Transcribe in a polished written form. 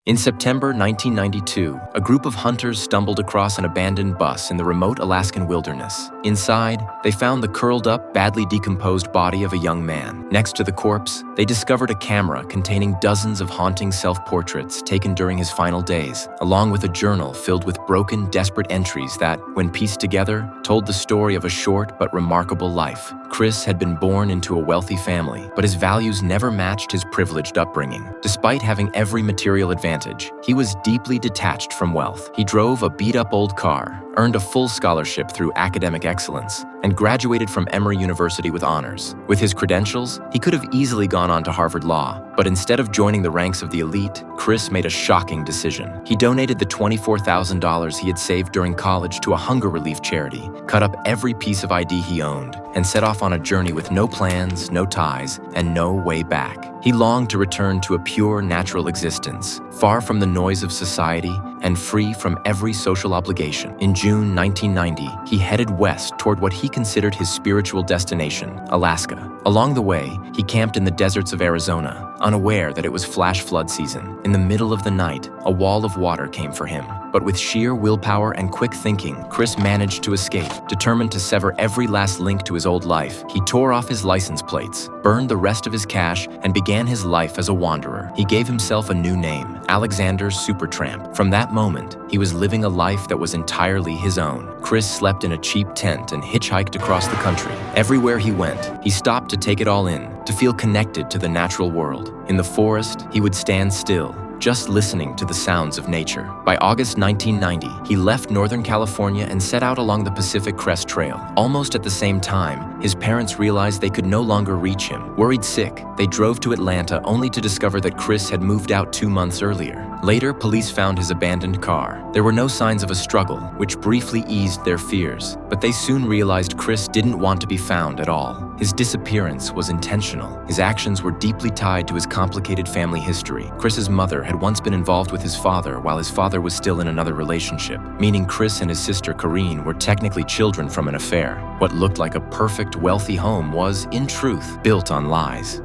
In September 1992, a group of hunters stumbled across an abandoned bus in the remote Alaskan wilderness. Inside, they found the curled-up, badly decomposed body of a young man. Next to the corpse, they discovered a camera containing dozens of haunting self-portraits taken during his final days, along with a journal filled with broken, desperate entries that, when pieced together, told the story of a short but remarkable life. Chris had been born into a wealthy family, but his values never matched his privileged upbringing. Despite having every material advantage, he was deeply detached from wealth. He drove a beat-up old car, earned a full scholarship through academic excellence, and graduated from Emory University with honors. With his credentials, he could have easily gone on to Harvard Law, but instead of joining the ranks of the elite, Chris made a shocking decision. He donated the $24,000 he had saved during college to a hunger relief charity, cut up every piece of ID he owned, and set off on a journey with no plans, no ties, and no way back. He longed to return to a pure, natural existence, far from the noise of society and free from every social obligation. In June 1990, he headed west toward what he considered his spiritual destination, Alaska. Along the way, he camped in the deserts of Arizona, unaware that it was flash flood season. In the middle of the night, a wall of water came for him. But with sheer willpower and quick thinking, Chris managed to escape. Determined to sever every last link to his old life, he tore off his license plates, burned the rest of his cash, and began his life as a wanderer. He gave himself a new name, Alexander Supertramp. From that moment, he was living a life that was entirely his own. Chris slept in a cheap tent and hitchhiked across the country. Everywhere he went, he stopped to take it all in, to feel connected to the natural world. In the forest, he would stand still, just listening to the sounds of nature. By August 1990, he left Northern California and set out along the Pacific Crest Trail. Almost at the same time, his parents realized they could no longer reach him. Worried sick, they drove to Atlanta only to discover that Chris had moved out 2 months earlier. Later, police found his abandoned car. There were no signs of a struggle, which briefly eased their fears, but they soon realized Chris didn't want to be found at all. His disappearance was intentional. His actions were deeply tied to his complicated family history. Chris's mother had once been involved with his father while his father was still in another relationship, meaning Chris and his sister Corrine were technically children from an affair. What looked like a perfect, wealthy home was, in truth, built on lies.